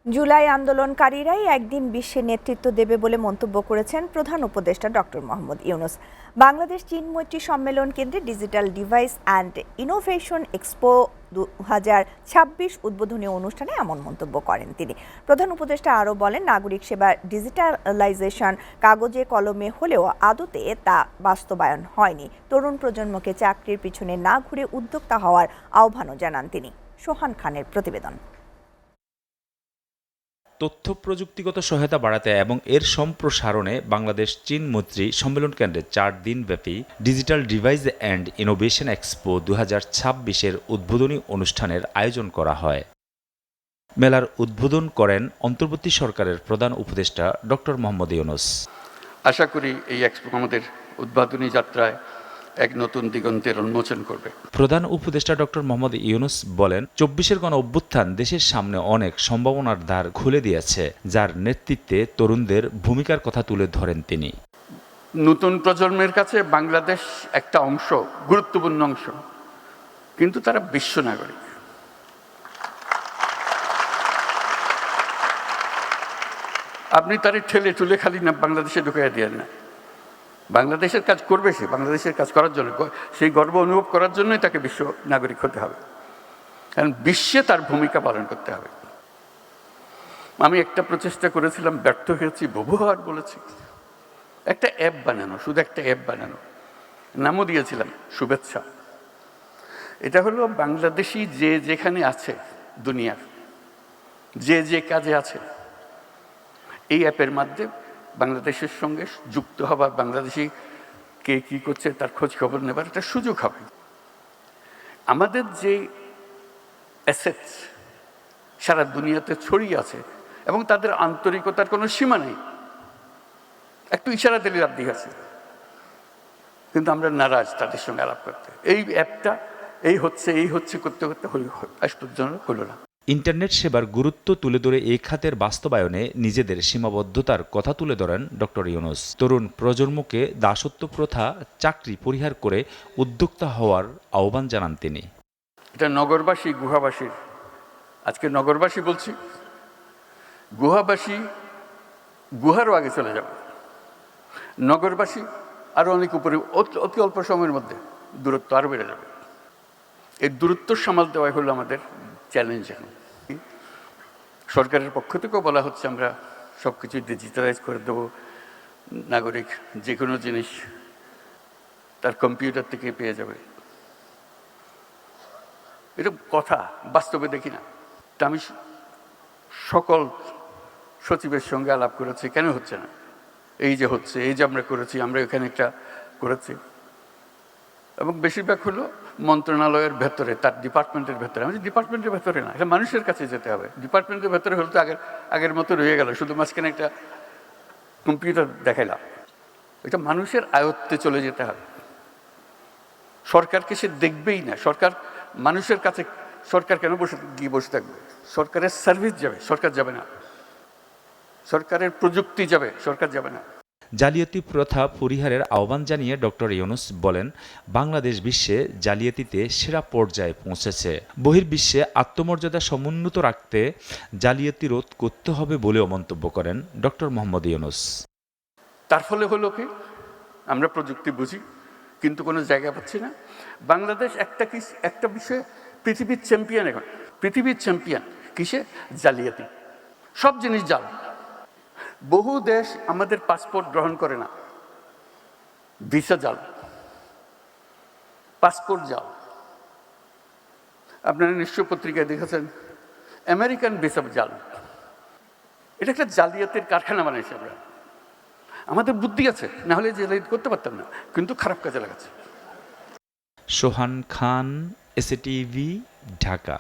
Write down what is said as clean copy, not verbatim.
জুলাই আন্দোলনকারীরাই একদিন বিশ্বে নেতৃত্ব দেবে বলে মন্তব্য করেছেন প্রধান উপদেষ্টা ডক্টর মোহাম্মদ ইউনূস। বাংলাদেশ চীন মৈত্রী সম্মেলন কেন্দ্রে digital device and innovation expo 2026 উদ্বোধনী অনুষ্ঠানে এমন মন্তব্য করেন তিনি। প্রধান উপদেষ্টা আরও বলেন, নাগরিক সেবার ডিজিটালাইজেশন কাগজে কলমে হলেও আদতে তা বাস্তবায়ন হয়নি। তরুণ প্রজন্মকে চাকরির পিছনে না ঘুরে উদ্যোক্তা হওয়ার আহ্বানও জানান তিনি। সোহান খানের প্রতিবেদন। তথ্য প্রযুক্তিগত সহায়তা বাড়াতে এবং এর সম্প্রসারণে বাংলাদেশ চীন মৈত্রী সম্মেলন কেন্দ্রে 4 দিনব্যাপী digital device and innovation expo 2026-এর উদ্বোধনী অনুষ্ঠানের আয়োজন করা হয়। মেলার উদ্বোধন করেন অন্তর্বর্তী সরকারের প্রধান উপদেষ্টা ডক্টর মোহাম্মদ ইউনূস। আশা করি এই এক্সপো আমাদের উদ্বোধনী যাত্রায় এক নতুন দিগন্তের উন্মোচন করবে। প্রধান উপদেষ্টা ডক্টর মোহাম্মদ ইউনূস বলেন, 24-এর গণ অভ্যুত্থান দেশের সামনে অনেক সম্ভাবনার দ্বার খুলে দিয়েছে, যার নেতৃত্বে তরুণদের ভূমিকার কথা তুলে ধরেন তিনি। নতুন প্রজন্মের কাছে বাংলাদেশ একটা অংশ, গুরুত্বপূর্ণ অংশ, কিন্তু তারা বিশ্ব নাগরিক। আপনি তারে ঠেলে টুলে খালি না বাংলাদেশে ঢুকাইয়া দিয়ে না, বাংলাদেশের কাজ করবে সে, বাংলাদেশের কাজ করার জন্য, সেই গর্ব অনুভব করার জন্যই তাকে বিশ্ব নাগরিক হতে হবে, কারণ বিশ্বে তার ভূমিকা পালন করতে হবে। আমি একটা প্রচেষ্টা করেছিলাম, ব্যর্থ হয়েছি, বহুবার বলেছি, একটা অ্যাপ বানানো, শুধু একটা অ্যাপ বানানো, নামও দিয়েছিলাম শুভেচ্ছা। এটা হলো বাংলাদেশি যে যেখানে আছে দুনিয়ার, যে যে কাজে আছে, এই অ্যাপের মাধ্যমে বাংলাদেশের সঙ্গে যুক্ত হবার, বাংলাদেশি কে কী করছে তার খোঁজ খবর নেবার একটা সুযোগ হবে। আমাদের যে অ্যাসেটস সারা দুনিয়াতে ছড়িয়ে আছে এবং তাদের আন্তরিকতার কোনো সীমা নেই, একটু ইশারা দিলে লাভ দিয়ে আছে, কিন্তু আমরা নারাজ তাদের সঙ্গে আলাপ করতে। এই অ্যাপটা এই হচ্ছে করতে করতে আজ পর্যন্ত হলো না। ইন্টারনেট সেবার গুরুত্ব তুলে ধরে এই খাতের বাস্তবায়নে নিজেদের সীমাবদ্ধতার কথা তুলে ধরেন ডক্টর ইউনূস। তরুণ প্রজন্মকে দাসত্ব প্রথা, চাকরি পরিহার করে উদ্যোক্তা হওয়ার আহ্বান জানান তিনি। এটা নগরবাসী, গুহাবাসীর, আজকে নগরবাসী বলছি, গুহাবাসী গুহারও আগে চলে যাবে, নগরবাসী আরও অনেক উপরে, অতি অল্প সময়ের মধ্যে দূরত্ব আরও বেড়ে যাবে। এই দূরত্ব সামাল দেওয়াই হলো আমাদের চ্যালেঞ্জ। এখন সরকারের পক্ষ থেকেও বলা হচ্ছে আমরা সব কিছু ডিজিটালাইজ করে দেবো, নাগরিক যে কোনো জিনিস তার কম্পিউটার থেকে পেয়ে যাবে। এটা কথা, বাস্তবে দেখি না। তা আমি সকল সচিবের সঙ্গে আলাপ করেছি, কেন হচ্ছে না, এই যে হচ্ছে, এই যে আমরা করেছি, আমরা এখানে একটা করেছি, এবং বেশিরভাগ হলো মন্ত্রণালয়ের ভেতরে, তার ডিপার্টমেন্টের ভেতরে। আমি ডিপার্টমেন্টের ভেতরে না, এটা মানুষের কাছে যেতে হবে। ডিপার্টমেন্টের ভেতরে হলে তো আগের মতো রয়ে গেল, শুধু মাঝখানে একটা কম্পিউটার দেখাইলাম। এটা মানুষের আয়ত্তে চলে যেতে হবে। সরকারকে সে দেখবেই না, সরকার মানুষের কাছে, সরকার কেন বসে থাকবে? সরকারের সার্ভিস যাবে, সরকার যাবে না। সরকারের প্রযুক্তি যাবে, সরকার যাবে না। জালিয়াতি প্রথা পরিহারের আহ্বান জানিয়ে ডক্টর ইউনূস বলেন, বাংলাদেশ বিশ্বে জালিয়াতিতে সেরা পর্যায়ে পৌঁছেছে। বহির্বিশ্বে আত্মমর্যাদা সমুন্নত রাখতে জালিয়াতি রোধ করতে হবে বলেও মন্তব্য করেন ডক্টর মোহাম্মদ ইউনূস। তার ফলে হলো কি, আমরা প্রযুক্তি বুঝি কিন্তু কোনো জায়গা পাচ্ছি না। বাংলাদেশ একটা বিষয়ে পৃথিবীর চ্যাম্পিয়ন, এখন পৃথিবীর চ্যাম্পিয়ন কিসে? জালিয়াতি। সব জিনিস জাল। বহু দেশ আমাদের পাসপোর্ট গ্রহণ করে না, ভিসা জাল, পাসপোর্ট জাল। আপনারা নিশ্চয় পত্রিকায় দেখেছেন আমেরিকান ভিসা জাল। এটা একটা জালিয়াতের কারখানা বানাইছি আমরা। আমাদের বুদ্ধি আছে, না হলে জালিয়াতি করতে পারতাম না, কিন্তু খারাপ কাজে লাগাচ্ছে। সোহান খান, এসএটিভি, ঢাকা।